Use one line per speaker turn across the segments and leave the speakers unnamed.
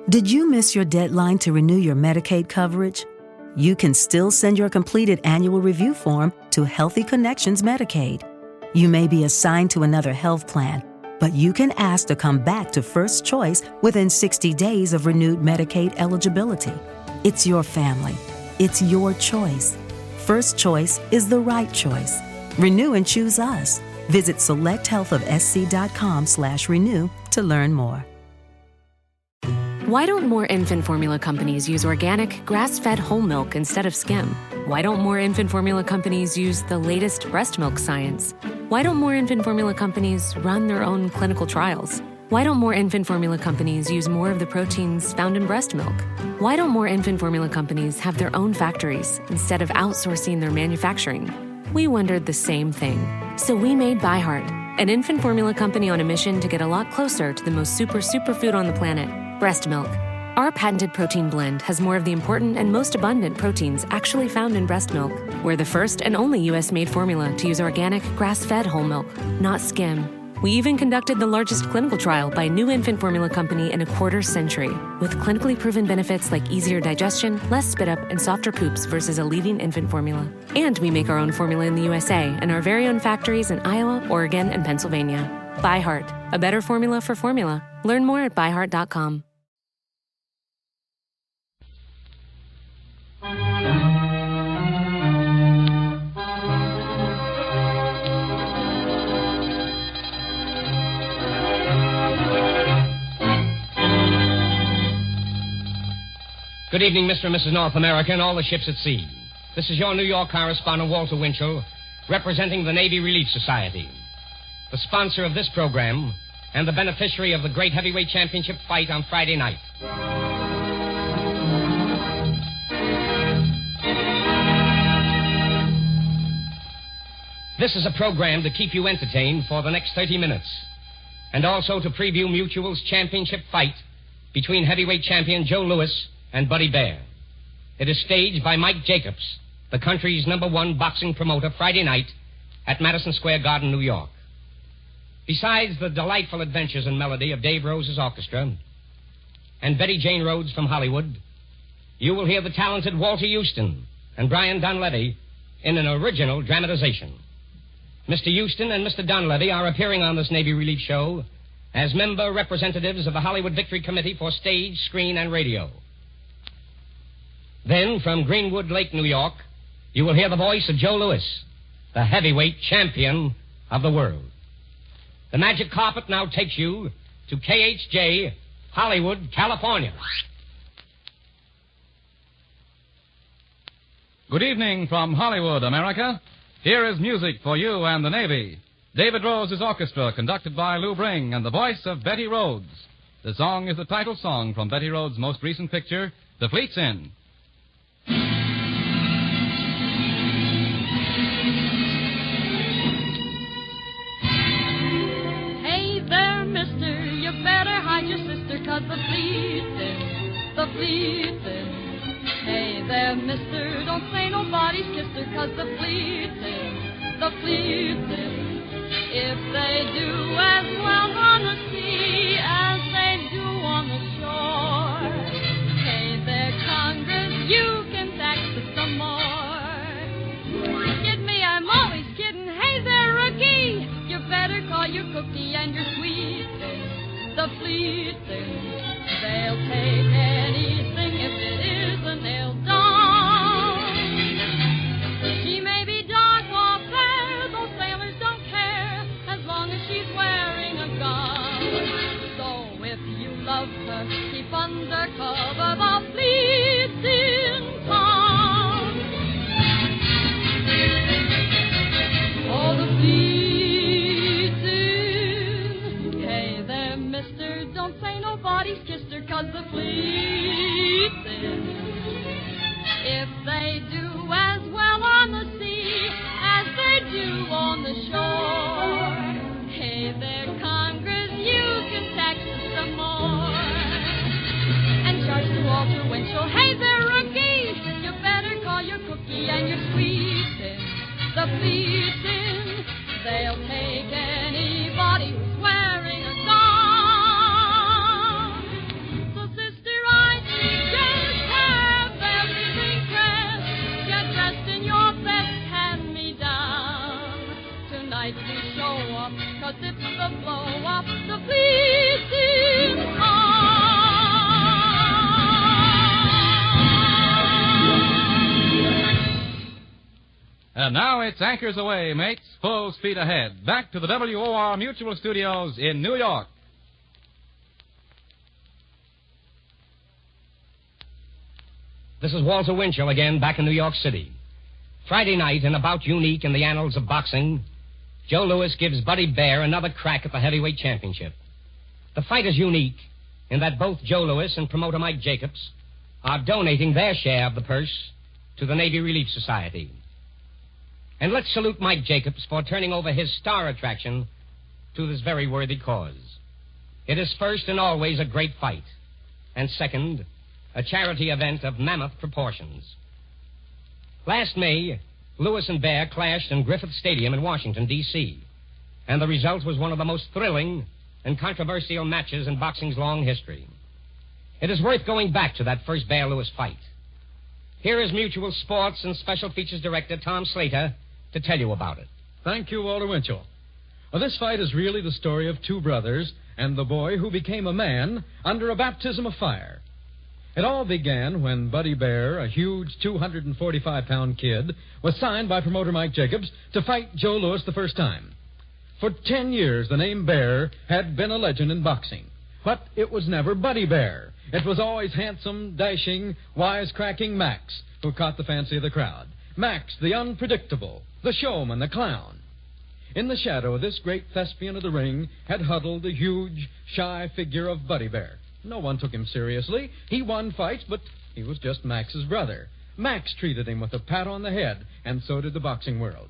Did you miss your deadline to renew your Medicaid coverage? You can still send your completed annual review form to Healthy Connections Medicaid. You may be assigned to another health plan, but you can ask to come back to First Choice within 60 days of renewed Medicaid eligibility. It's your family. It's your choice. First Choice is the right choice. Renew and choose us. Visit selecthealthofsc.com/renew to learn more.
Why don't more infant formula companies use organic, grass-fed whole milk instead of skim? Why don't more infant formula companies use the latest breast milk science? Why don't more infant formula companies run their own clinical trials? Why don't more infant formula companies use more of the proteins found in breast milk? Why don't more infant formula companies have their own factories instead of outsourcing their manufacturing? We wondered the same thing. So we made ByHeart, an infant formula company on a mission to get a lot closer to the most superfood on the planet, breast milk. Our patented protein blend has more of the important and most abundant proteins actually found in breast milk. We're the first and only U.S.-made formula to use organic, grass-fed whole milk, not skim. We even conducted the largest clinical trial by a new infant formula company in a quarter century, with clinically proven benefits like easier digestion, less spit up, and softer poops versus a leading infant formula. And we make our own formula in the USA and our very own factories in Iowa, Oregon, and Pennsylvania. ByHeart, a better formula for formula. Learn more at byheart.com.
Good evening, Mr. and Mrs. North America and all the ships at sea. This is your New York correspondent, Walter Winchell, representing the Navy Relief Society, the sponsor of this program and the beneficiary of the great heavyweight championship fight on Friday night. This is a program to keep you entertained for the next 30 minutes, and also to preview Mutual's championship fight between heavyweight champion Joe Louis and Buddy Bear. It is staged by Mike Jacobs, the country's #1 boxing promoter, Friday night at Madison Square Garden, New York. Besides the delightful adventures and melody of Dave Rose's orchestra and Betty Jane Rhodes from Hollywood, you will hear the talented Walter Houston and Brian Donlevy in an original dramatization. Mr. Houston and Mr. Donlevy are appearing on this Navy Relief show as member representatives of the Hollywood Victory Committee for Stage, Screen, and Radio. Then, from Greenwood Lake, New York, you will hear the voice of Joe Louis, the heavyweight champion of the world. The magic carpet now takes you to KHJ, Hollywood, California.
Good evening from Hollywood, America. Here is music for you and the Navy. David Rose's orchestra, conducted by Lou Bring, and the voice of Betty Rhodes. The song is the title song from Betty Rhodes' most recent picture, The Fleet's Inn.
Hey there, mister, you better hide your sister, 'cause the fleet's in, the fleet's in. Hey there, mister, don't say nobody's kissed her, 'cause the fleet's in, the fleet's in. If they do as well on the sea as they do on the shore, hey there, Congress, you can tax it some more. Kid me, I'm always kidding. Hey there, rookie, you better call your cookie and your sweet thing, the fleet thing. They'll take anything if it is a nailed down. She may be dark or fair, those sailors don't care, as long as she's wearing a gun. So if you love her, keep under cover, the fleet's in town. Oh, the fleet's in. Hey there, mister, don't say nobody's kissed her, 'cause the fleet's in. If they do as well on the sea as they do on the shore, hey there, Congress, you can tax it some more. And charge to Walter Winchell, hey there, rookie, you better call your cookie and your sweet thing, the fleet's in. They'll take anybody who's wearing a gown. So sister,
And now it's anchors away, mates, full speed ahead. Back to the WOR Mutual Studios in New York.
This is Walter Winchell again, back in New York City. Friday night, in a bout unique in the annals of boxing, Joe Louis gives Buddy Bear another crack at the heavyweight championship. The fight is unique in that both Joe Louis and promoter Mike Jacobs are donating their share of the purse to the Navy Relief Society. And let's salute Mike Jacobs for turning over his star attraction to this very worthy cause. It is first and always a great fight, and second, a charity event of mammoth proportions. Last May, Louis and Bear clashed in Griffith Stadium in Washington, D.C., and the result was one of the most thrilling and controversial matches in boxing's long history. It is worth going back to that first Bear-Louis fight. Here is Mutual Sports and Special Features Director Tom Slater to tell you about it.
Thank you, Walter Winchell. Well, this fight is really the story of two brothers and the boy who became a man under a baptism of fire. It all began when Buddy Bear, a huge 245-pound kid, was signed by promoter Mike Jacobs to fight Joe Louis the first time. For 10 years, the name Bear had been a legend in boxing. But it was never Buddy Bear. It was always handsome, dashing, wisecracking Max who caught the fancy of the crowd. Max, the unpredictable, the showman, the clown. In the shadow of this great thespian of the ring had huddled the huge, shy figure of Buddy Bear. No one took him seriously. He won fights, but he was just Max's brother. Max treated him with a pat on the head, and so did the boxing world.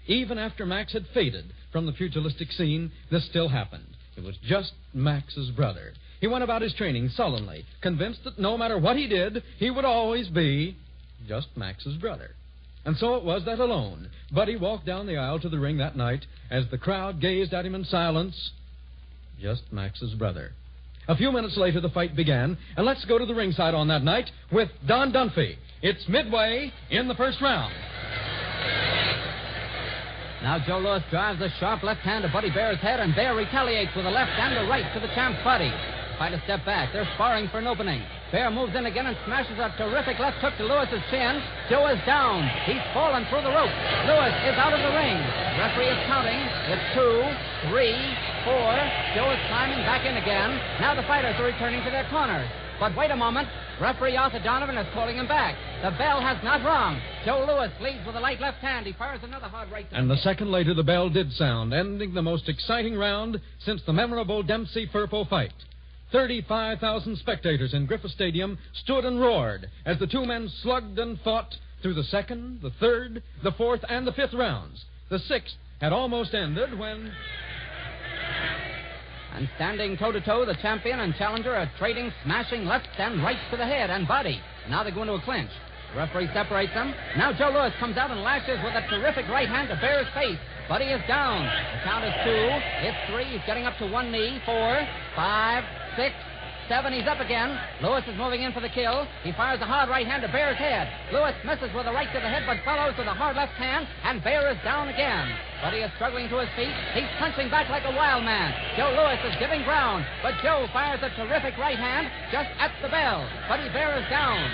Even after Max had faded from the pugilistic scene, this still happened. It was just Max's brother. He went about his training sullenly, convinced that no matter what he did, he would always be just Max's brother. And so it was that alone, Buddy walked down the aisle to the ring that night as the crowd gazed at him in silence. Just Max's brother. A few minutes later, the fight began, and let's go to the ringside on that night with Don Dunphy. It's midway in the first round.
Now Joe Louis drives a sharp left hand to Buddy Bear's head, and Bear retaliates with a left and a right to the champ's body. Fight a step back. They're sparring for an opening. Bear moves in again and smashes a terrific left hook to Louis's chin. Joe is down. He's fallen through the ropes. Louis is out of the ring. Referee is counting. It's 2, 3, 4. Joe is climbing back in again. Now the fighters are returning to their corners. But wait a moment. Referee Arthur Donovan is calling him back. The bell has not rung. Joe Louis leads with a light left hand. He fires another hard right.
And the second later, the bell did sound, ending the most exciting round since the memorable Dempsey-Firpo fight. 35,000 spectators in Griffith Stadium stood and roared as the two men slugged and fought through the second, the third, the fourth, and the fifth rounds. The sixth had almost ended when...
And standing toe-to-toe, the champion and challenger are trading smashing lefts and rights to the head and body. Now they go into a clinch. The referee separates them. Now Joe Louis comes out and lashes with a terrific right hand to Bear's face. Buddy is down. The count is 2. It's 3. He's getting up to one knee. 4, 5, 6, 7. He's up again. Louis is moving in for the kill. He fires a hard right hand to Bear's head. Louis misses with a right to the head, but follows with a hard left hand, and Bear is down again. Buddy is struggling to his feet. He's punching back like a wild man. Joe Louis is giving ground, but Joe fires a terrific right hand just at the bell. Buddy Bear is down.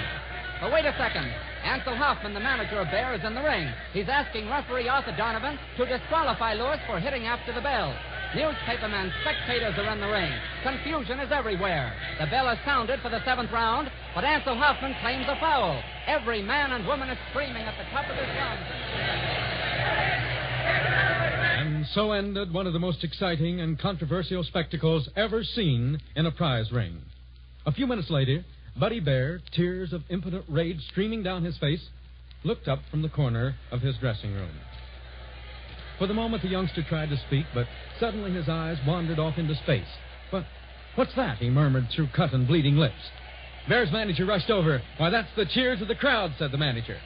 But wait a second. Ansel Hoffman, the manager of Bear, is in the ring. He's asking referee Arthur Donovan to disqualify Louis for hitting after the bell. Newspapermen, spectators are in the ring. Confusion is everywhere. The bell is sounded for the 7th round, but Ansel Hoffman claims a foul. Every man and woman is screaming at the top of their lungs.
And so ended one of the most exciting and controversial spectacles ever seen in a prize ring. A few minutes later, Buddy Bear, tears of impotent rage streaming down his face, looked up from the corner of his dressing room. For the moment, the youngster tried to speak, but suddenly his eyes wandered off into space. "But what's that?" he murmured through cut and bleeding lips. Bear's manager rushed over. "Why, that's the cheers of the crowd," said the manager.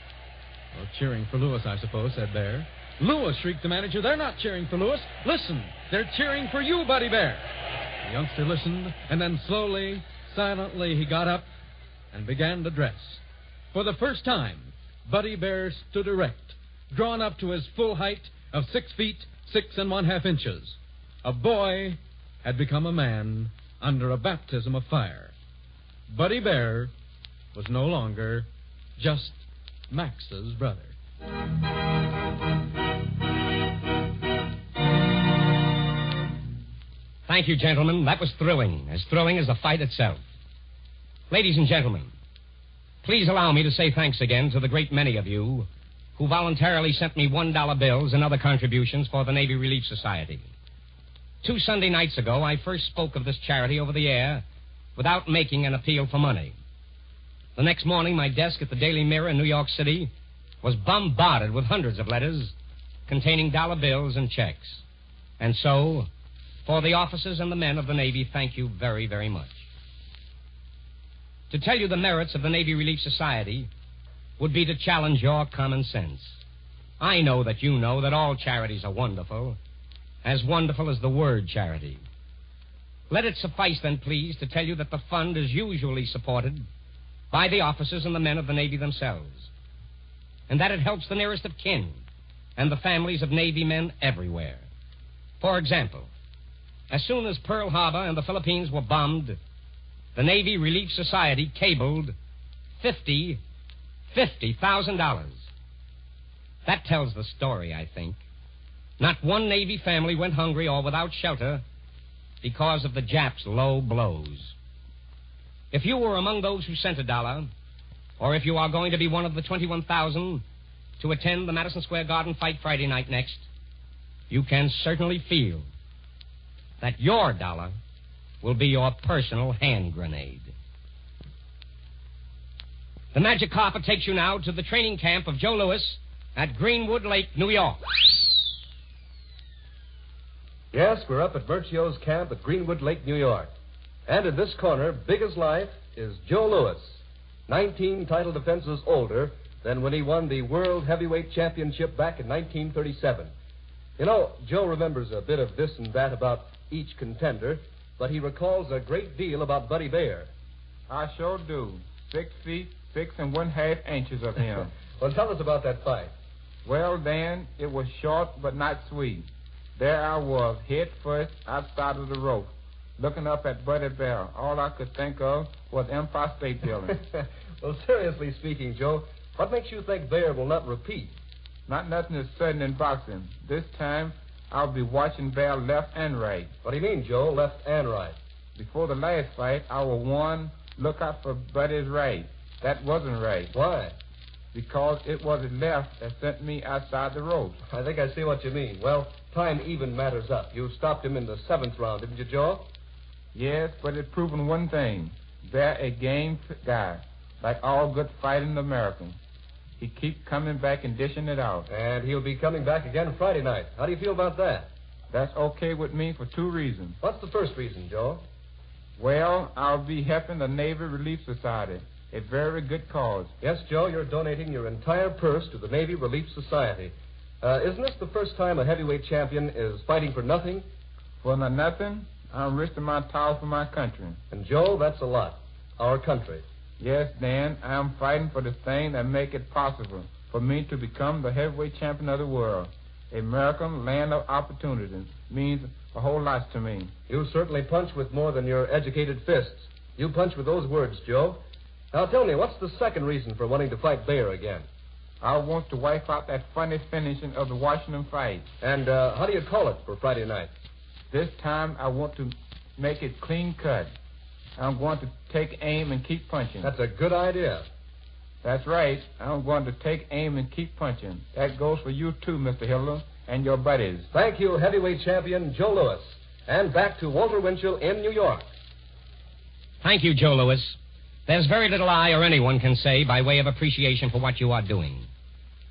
"Well, cheering for Louis, I suppose," said Bear. "Louis," shrieked the manager. "They're not cheering for Louis. Listen, they're cheering for you, Buddy Bear." The youngster listened, and then slowly, silently, he got up and began to dress. For the first time, Buddy Bear stood erect, drawn up to his full height of 6 feet, 6 1/2 inches. A boy had become a man under a baptism of fire. Buddy Bear was no longer just Max's brother.
Thank you, gentlemen. That was thrilling as the fight itself. Ladies and gentlemen, please allow me to say thanks again to the great many of you who voluntarily sent me $1 bills and other contributions for the Navy Relief Society. 2 Sunday nights ago, I first spoke of this charity over the air without making an appeal for money. The next morning, my desk at the Daily Mirror in New York City was bombarded with hundreds of letters containing dollar bills and checks. And so, for the officers and the men of the Navy, thank you very, very much. To tell you the merits of the Navy Relief Society would be to challenge your common sense. I know that you know that all charities are wonderful as the word charity. Let it suffice, then, please, to tell you that the fund is usually supported by the officers and the men of the Navy themselves, and that it helps the nearest of kin and the families of Navy men everywhere. For example, as soon as Pearl Harbor and the Philippines were bombed, the Navy Relief Society cabled $50,000. That tells the story, I think. Not one Navy family went hungry or without shelter because of the Japs' low blows. If you were among those who sent $1, or if you are going to be one of the 21,000 to attend the Madison Square Garden fight Friday night next, you can certainly feel that your dollar will be your personal hand grenade. The Magic Carpet takes you now to the training camp of Joe Louis at Greenwood Lake, New York.
Yes, we're up at Berchio's camp at Greenwood Lake, New York. And in this corner, big as life, is Joe Louis, 19 title defenses older than when he won the World Heavyweight Championship back in 1937. You know, Joe remembers a bit of this and that about each contender, but he recalls a great deal about Buddy Baer.
I sure do. 6 feet, 6 1/2 inches of him.
Well, tell us about that fight.
Well, Dan, it was short but not sweet. There I was, head first, outside of the rope, looking up at Buddy Baer. All I could think of was Empire State Building.
Well, seriously speaking, Joe, what makes you think Baer will not repeat?
Not nothing is certain in boxing. This time, I'll be watching Baer left and right.
What do you mean, Joe, left and right?
Before the last fight, I was warned, look out for Buddy's right. That wasn't right.
Why?
Because it was his left that sent me outside the ropes.
I think I see what you mean. Well, time even matters up. You stopped him in the 7th round, didn't you, Joe?
Yes, but it's proven one thing. Baer a game guy, like all good fighting Americans. He keeps coming back and dishing it out.
And he'll be coming back again Friday night. How do you feel about that?
That's okay with me for 2 reasons.
What's the first reason, Joe?
Well, I'll be helping the Navy Relief Society, a very good cause.
Yes, Joe, you're donating your entire purse to the Navy Relief Society. Isn't this the first time a heavyweight champion is fighting for nothing?
For nothing, I'm risking my towel for my country.
And, Joe, that's a lot. Our country.
Yes, Dan, I'm fighting for the thing that make it possible for me to become the heavyweight champion of the world. American land of opportunities means a whole lot to me.
You certainly punch with more than your educated fists. You punch with those words, Joe. Now, tell me, what's the second reason for wanting to fight Baer again?
I want to wipe out that funny finishing of the Washington fight.
And how do you call it for Friday night?
This time, I want to make it clean cut. I'm going to take aim and keep punching.
That's a good idea.
That's right. I'm going to take aim and keep punching. That goes for you, too, Mr. Hitler, and your buddies.
Thank you, heavyweight champion Joe Louis. And back to Walter Winchell in New York.
Thank you, Joe Louis. There's very little I or anyone can say by way of appreciation for what you are doing.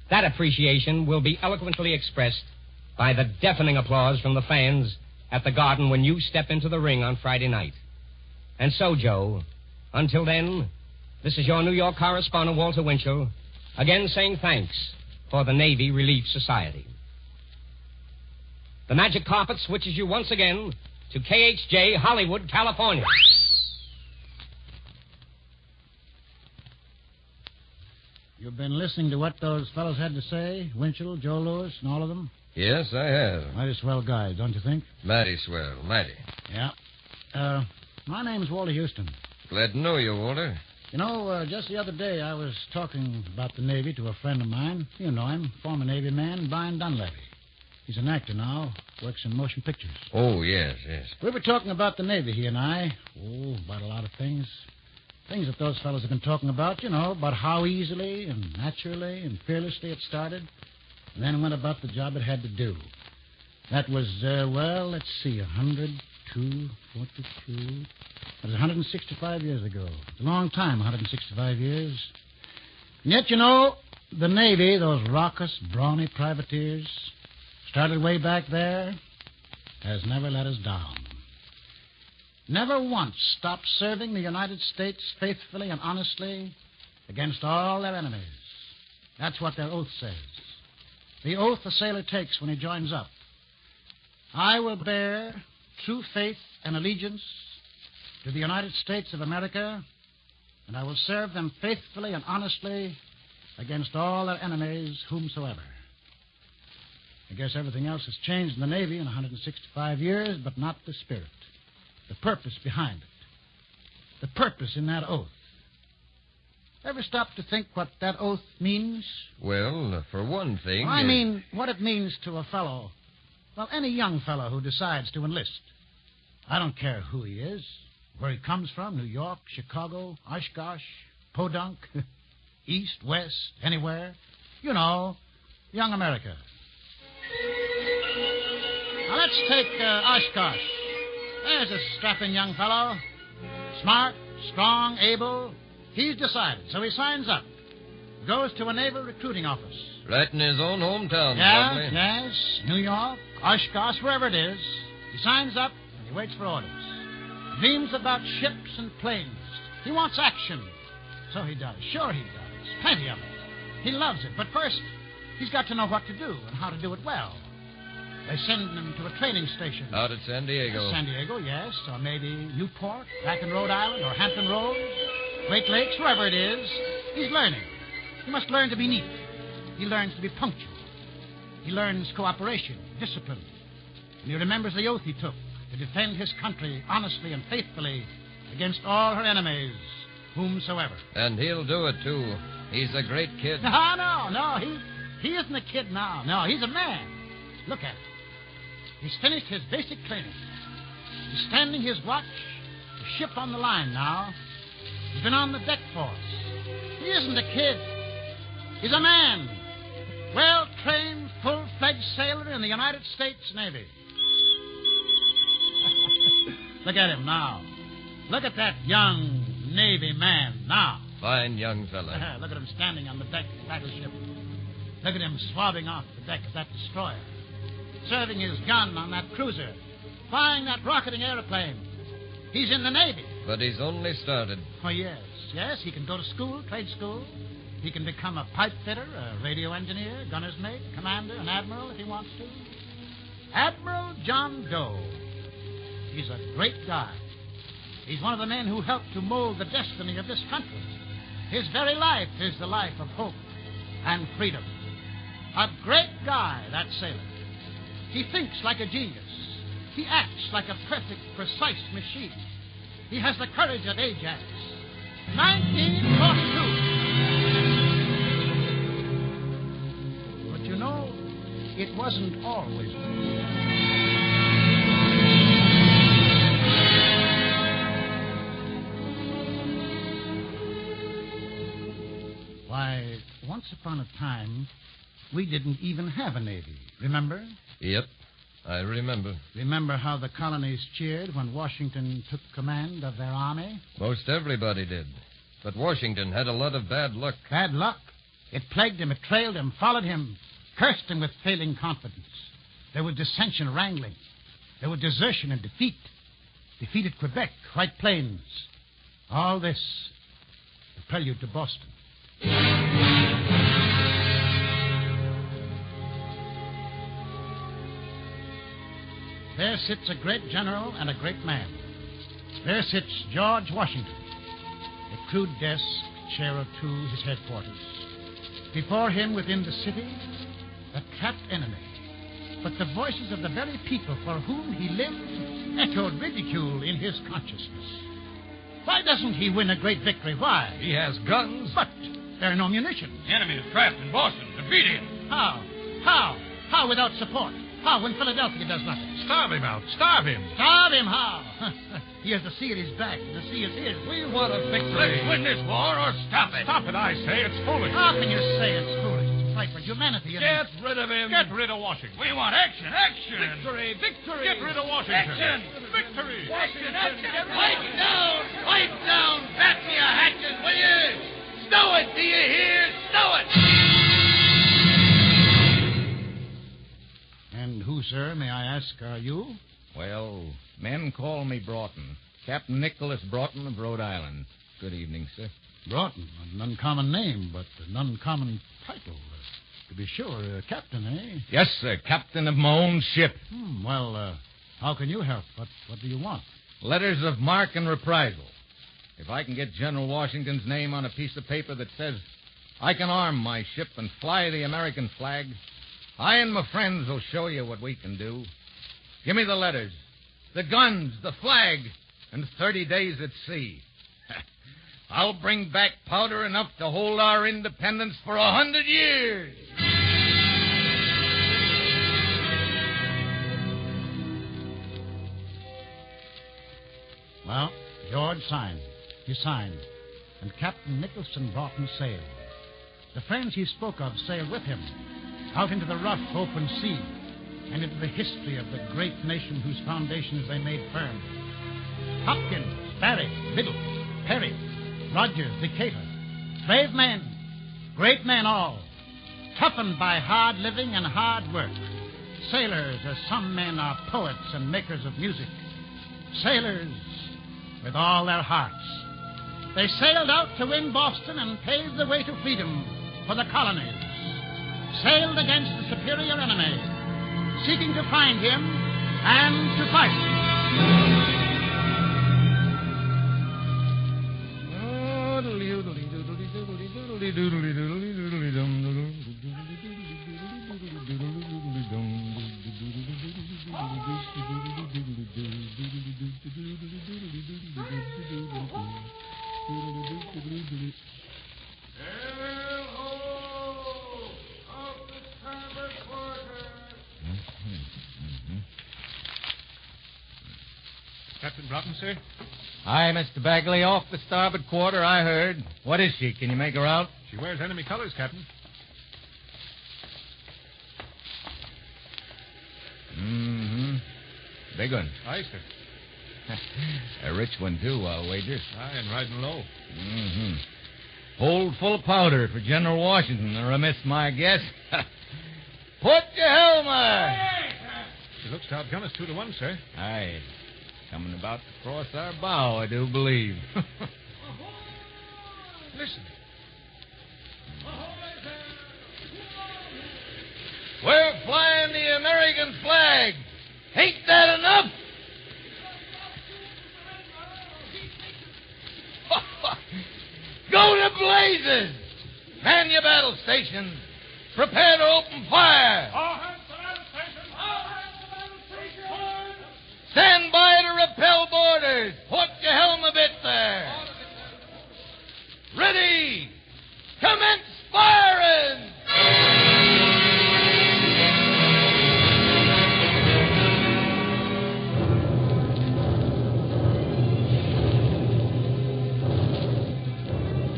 That appreciation will be eloquently expressed by the deafening applause from the fans at the Garden when you step into the ring on Friday night. And so, Joe, until then, this is your New York correspondent, Walter Winchell, again saying thanks for the Navy Relief Society. The Magic Carpet switches you once again to KHJ, Hollywood, California.
You've been listening to what those fellows had to say, Winchell, Joe Louis, and all of them?
Yes, I have.
Mighty swell guys, don't you think?
Mighty swell, mighty.
Yeah. My name's Walter Houston.
Glad to know you, Walter.
You know, just the other day I was talking about the Navy to a friend of mine. You know him, former Navy man, Brian Dunleavy. He's an actor now. Works in motion pictures.
Oh, yes, yes.
We were talking about the Navy, he and I. Oh, about a lot of things. Things that those fellows have been talking about, about how easily and naturally and fearlessly it started. And then went about the job it had to do. That was, let's see, 102, 42. That was 165 years ago. It's a long time, 165 years. And yet, the Navy, those raucous, brawny privateers, started way back there, has never let us down. Never once stopped serving the United States faithfully and honestly against all their enemies. That's what their oath says. The oath a sailor takes when he joins up. I will bear true faith and allegiance to the United States of America, and I will serve them faithfully and honestly against all their enemies, whomsoever. I guess everything else has changed in the Navy in 165 years, but not the spirit, the purpose behind it, the purpose in that oath. Ever stop to think what that oath means?
Well, for one thing...
I mean, what it means to a fellow, any young fellow who decides to enlist. I don't care who he is, where he comes from, New York, Chicago, Oshkosh, Podunk, East, West, anywhere. Young America. Now, let's take Oshkosh. There's a strapping young fellow. Smart, strong, able. He's decided, so he signs up. Goes to a naval recruiting office.
Right in his own hometown,
yeah,
probably.
Yes, New York, Oshkosh, wherever it is. He signs up and he waits for orders. Dreams about ships and planes. He wants action. So he does. Sure he does. Plenty of it. He loves it. But first, he's got to know what to do and how to do it well. They send him to a training station.
Out at San Diego.
San Diego, yes. Or maybe Newport, back in Rhode Island, or Hampton Roads, Great Lakes, wherever it is. He's learning. He must learn to be neat. He learns to be punctual. He learns cooperation, discipline. And he remembers the oath he took to defend his country honestly and faithfully against all her enemies, whomsoever.
And he'll do it, too. He's a great kid.
No. He isn't a kid now. No, he's a man. Look at him. He's finished his basic training. He's standing his watch, the ship on the line now. He's been on the deck force. He isn't a kid. He's a man. Well-trained, full-fledged sailor in the United States Navy. Look at him now. Look at that young Navy man now.
Fine young fella.
Look at him standing on the deck of the battleship. Look at him swabbing off the deck of that destroyer. Serving his gun on that cruiser. Flying that rocketing airplane. He's in the Navy.
But he's only started.
Oh, yes. Yes, he can go to school, trade school. He can become a pipe fitter, a radio engineer, gunner's mate, commander, an admiral if he wants to. Admiral John Doe. He's a great guy. He's one of the men who helped to mold the destiny of this country. His very life is the life of hope and freedom. A great guy, that sailor. He thinks like a genius. He acts like a perfect, precise machine. He has the courage of Ajax. 1942. But it wasn't always. Why, once upon a time, we didn't even have a Navy. Remember?
Yep, I remember.
Remember how the colonies cheered when Washington took command of their army?
Most everybody did. But Washington had a lot of bad luck.
Bad luck? It plagued him, it trailed him, followed him, cursed him with failing confidence. There was dissension, wrangling. There was desertion and defeat. Defeat at Quebec, White Plains. All this, the prelude to Boston. There sits a great general and a great man. There sits George Washington. A crude desk, chair or two, his headquarters. Before him, within the city, a trapped enemy. But the voices of the very people for whom he lived echoed ridicule in his consciousness. Why doesn't he win a great victory? Why?
He has guns.
But there are no munitions.
The enemy is trapped in Boston. Defeat him.
How? How? How without support? How, when Philadelphia does nothing?
Starve him out. Starve him.
Starve him, how? He has the sea at his back. The sea is his.
We want a victory.
Let's win this war or stop it.
Stop it, I say. It's foolish.
How can you say it's foolish? It's a fight for humanity.
Get rid of him. Get rid of Washington.
We want action, action.
Victory, victory. Get rid of Washington.
Action.
Victory.
Action, action. Pipe down. Bat me a hatchet, will you? Stow it, do you hear? Stow it.
And who, sir, may I ask, are you?
Well, men call me Broughton. Captain Nicholas Broughton of Rhode Island. Good evening, sir.
Broughton, an uncommon name, but an uncommon title. To be sure, captain, eh?
Yes, sir. Captain of my own ship.
Well, how can you help? What do you want?
Letters of marque and reprisal. If I can get General Washington's name on a piece of paper that says I can arm my ship and fly the American flag, I and my friends will show you what we can do. Give me the letters, the guns, the flag, and 30 days at sea. I'll bring back powder enough to hold our independence for 100 years.
Well, George signed. He signed. And Captain Nicholson Broughton sailed. The friends he spoke of sailed with him, out into the rough, open sea, and into the history of the great nation whose foundations they made firm. Hopkins, Barry, Biddle, Perry, Rogers, Decatur, brave men, great men all, toughened by hard living and hard work. Sailors, as some men are poets and makers of music. Sailors with all their hearts. They sailed out to win Boston and pave the way to freedom for the colonies. Sailed against the superior enemy, seeking to find him and to fight.
Captain Broughton, sir?
Aye, Mr. Bagley, off the starboard quarter, I heard. What is she? Can you make her out?
She wears enemy colors, Captain.
Mm-hmm. Big one.
Aye, sir.
A rich one, too, I'll wager.
Aye, and riding low.
Mm-hmm. Hold full of powder for General Washington, or I miss my guess. Put your helmet!
She looks to outgun us 2-1, sir.
Aye. Coming about to cross our bow, I do believe.
Listen.
We're flying the American flag. Ain't that enough? Go to blazes! Man your battle stations. Prepare to open fire.
All hands to battle stations! All hands to battle stations!
Stand by to repel boarders. Put your helm a bit there. Ready. Commence firing.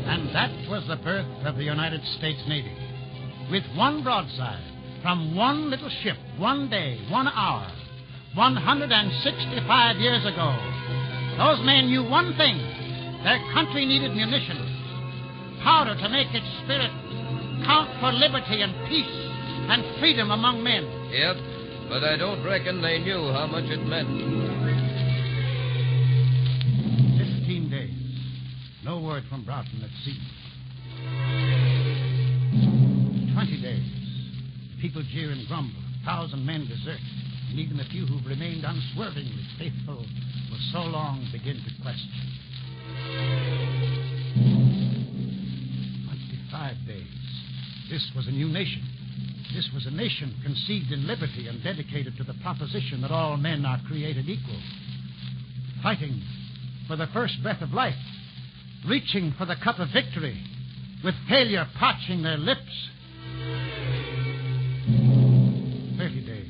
And that was the birth of the United States Navy. With one broadside, from one little ship, one day, 1 hour, 165 years ago, those men knew one thing. Their country needed munitions, powder to make its spirit count for liberty and peace and freedom among men.
Yep, but I don't reckon they knew how much it meant.
15 days. No word from Broughton at sea. 20 days. People jeer and grumble. 1,000 men desert. And even the few who've remained unswervingly faithful will so long begin to question. 25 days. This was a new nation. This was a nation conceived in liberty and dedicated to the proposition that all men are created equal. Fighting for the first breath of life. Reaching for the cup of victory. With failure parching their lips. 30 days.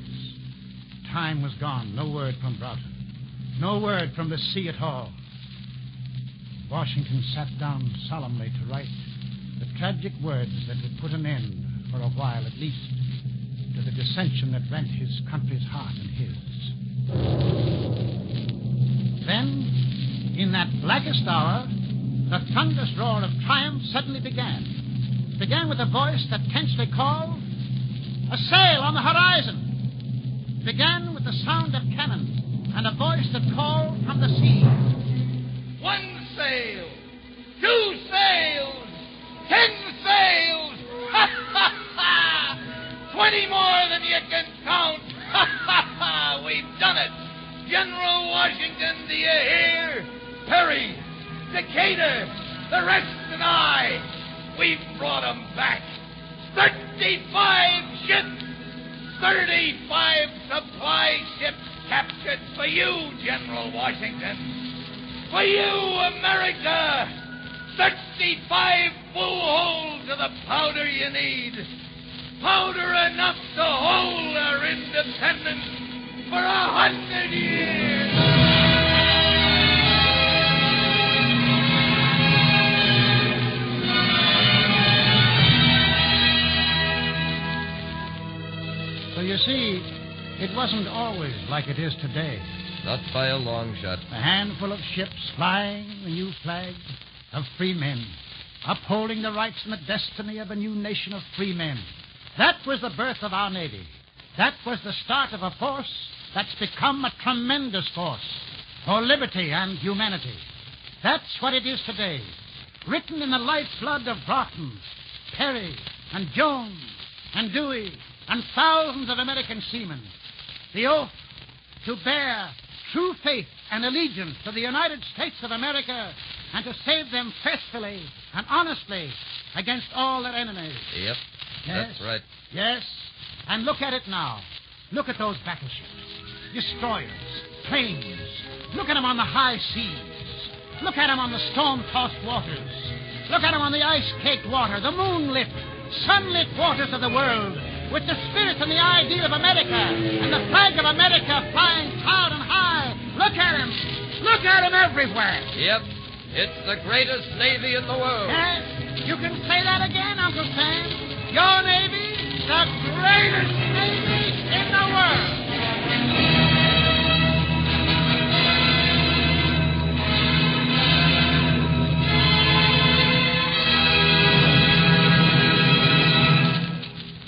time was gone. No word from Broughton. No word from the sea at all. Washington sat down solemnly to write the tragic words that would put an end, for a while at least, to the dissension that rent his country's heart and his. Then, in that blackest hour, the thunderous roar of triumph suddenly began. It began with a voice that tensely called, "A sail on the horizon!" It began with the sound of cannon and a voice that called from the sea.
1 sail, 2 sails, 10 sails, ha ha ha! 20 more than you can count, ha ha ha! We've done it! General Washington, do you hear? Perry, Decatur, the rest and I, we've brought 'em back. 35 ships, 35 supply ships captured for you, General Washington. For you, America! 35 full holes of the powder you need. Powder enough to hold our independence for 100 years.
So you see, it wasn't always like it is today.
Not by a long shot.
A handful of ships flying the new flag of free men, upholding the rights and the destiny of a new nation of free men. That was the birth of our Navy. That was the start of a force that's become a tremendous force for liberty and humanity. That's what it is today, written in the lifeblood of Broughton, Perry, and Jones, and Dewey, and thousands of American seamen. The oath to bear true faith and allegiance to the United States of America and to save them faithfully and honestly against all their enemies.
Yep,
Yes.
that's right.
Yes, and look at it now. Look at those battleships, destroyers, planes. Look at them on the high seas. Look at them on the storm-tossed waters. Look at them on the ice-caked water, the moonlit, sunlit waters of the world, with the spirit and the ideal of America and the flag of America flying proud and high. Look at them. Look at them everywhere.
Yep, it's the greatest Navy in the world.
Yes, you can say that again, Uncle Sam. Your Navy, the greatest Navy in the world.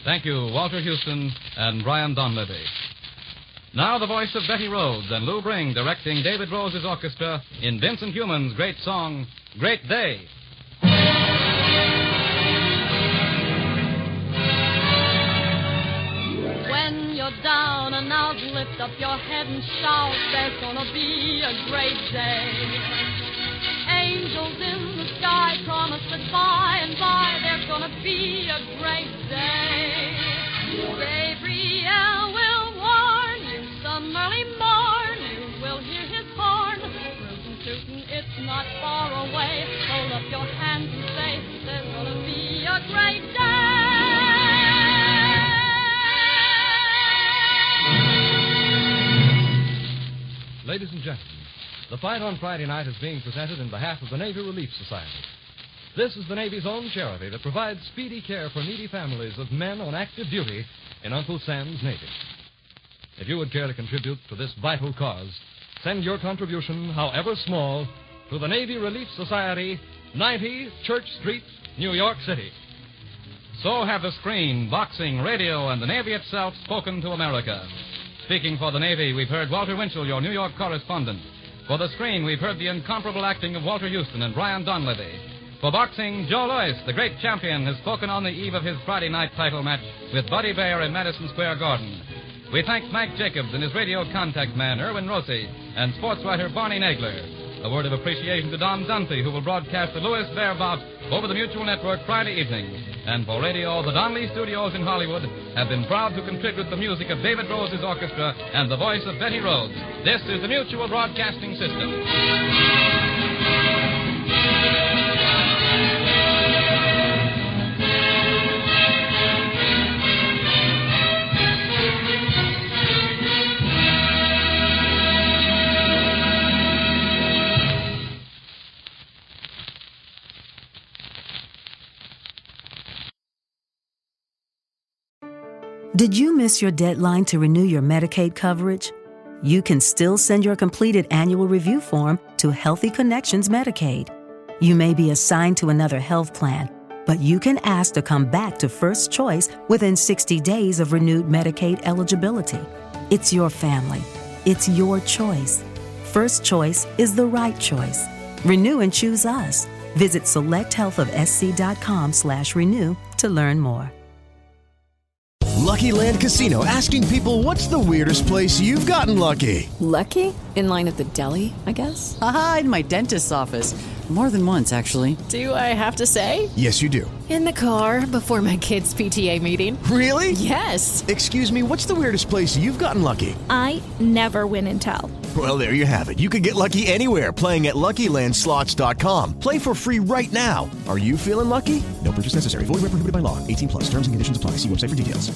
Thank you, Walter Houston and Brian Donlevy. Now the voice of Betty Rhodes and Lou Bring directing David Rose's orchestra in Vincent Heuman's great song, Great Day.
When you're down and out, lift up your head and shout, there's gonna be a great day. Angels in the sky promise that by and by there's gonna be a great day. Gabriel will warn you some early morn, you will hear his horn. Rootin' tootin', it's not far away. Hold up your hands and say, there's gonna be a great day.
Ladies and gentlemen, the fight on Friday night is being presented in behalf of the Navy Relief Society. This is the Navy's own charity that provides speedy care for needy families of men on active duty in Uncle Sam's Navy. If you would care to contribute to this vital cause, send your contribution, however small, to the Navy Relief Society, 90 Church Street, New York City.
So have the screen, boxing, radio, and the Navy itself spoken to America. Speaking for the Navy, we've heard Walter Winchell, your New York correspondent. For the screen, we've heard the incomparable acting of Walter Houston and Brian Donlevy. For boxing, Joe Louis, the great champion, has spoken on the eve of his Friday night title match with Buddy Baer in Madison Square Garden. We thank Mike Jacobs and his radio contact man, Erwin Rossi, and sports writer Barney Nagler. A word of appreciation to Don Dunphy, who will broadcast the Louis Bear bout over the Mutual Network Friday evening. And for radio, the Donley Studios in Hollywood have been proud to contribute the music of David Rose's orchestra and the voice of Betty Rhodes. This is the Mutual Broadcasting System.
Did you miss your deadline to renew your Medicaid coverage? You can still send your completed annual review form to Healthy Connections Medicaid. You may be assigned to another health plan, but you can ask to come back to First Choice within 60 days of renewed Medicaid eligibility. It's your family. It's your choice. First Choice is the right choice. Renew and choose us. Visit selecthealthofsc.com/renew to learn more.
Lucky Land Casino, asking people, what's the weirdest place you've gotten lucky?
Lucky? In line at the deli, I guess?
Aha, in my dentist's office. More than once, actually.
Do I have to say?
Yes, you do.
In the car before my kids' PTA meeting.
Really?
Yes.
Excuse me, what's the weirdest place you've gotten lucky?
I never win and tell.
Well, there you have it. You can get lucky anywhere, playing at LuckyLandSlots.com. Play for free right now. Are you feeling lucky? No purchase necessary. Void where prohibited by law. 18+. Terms and conditions apply. See website for details.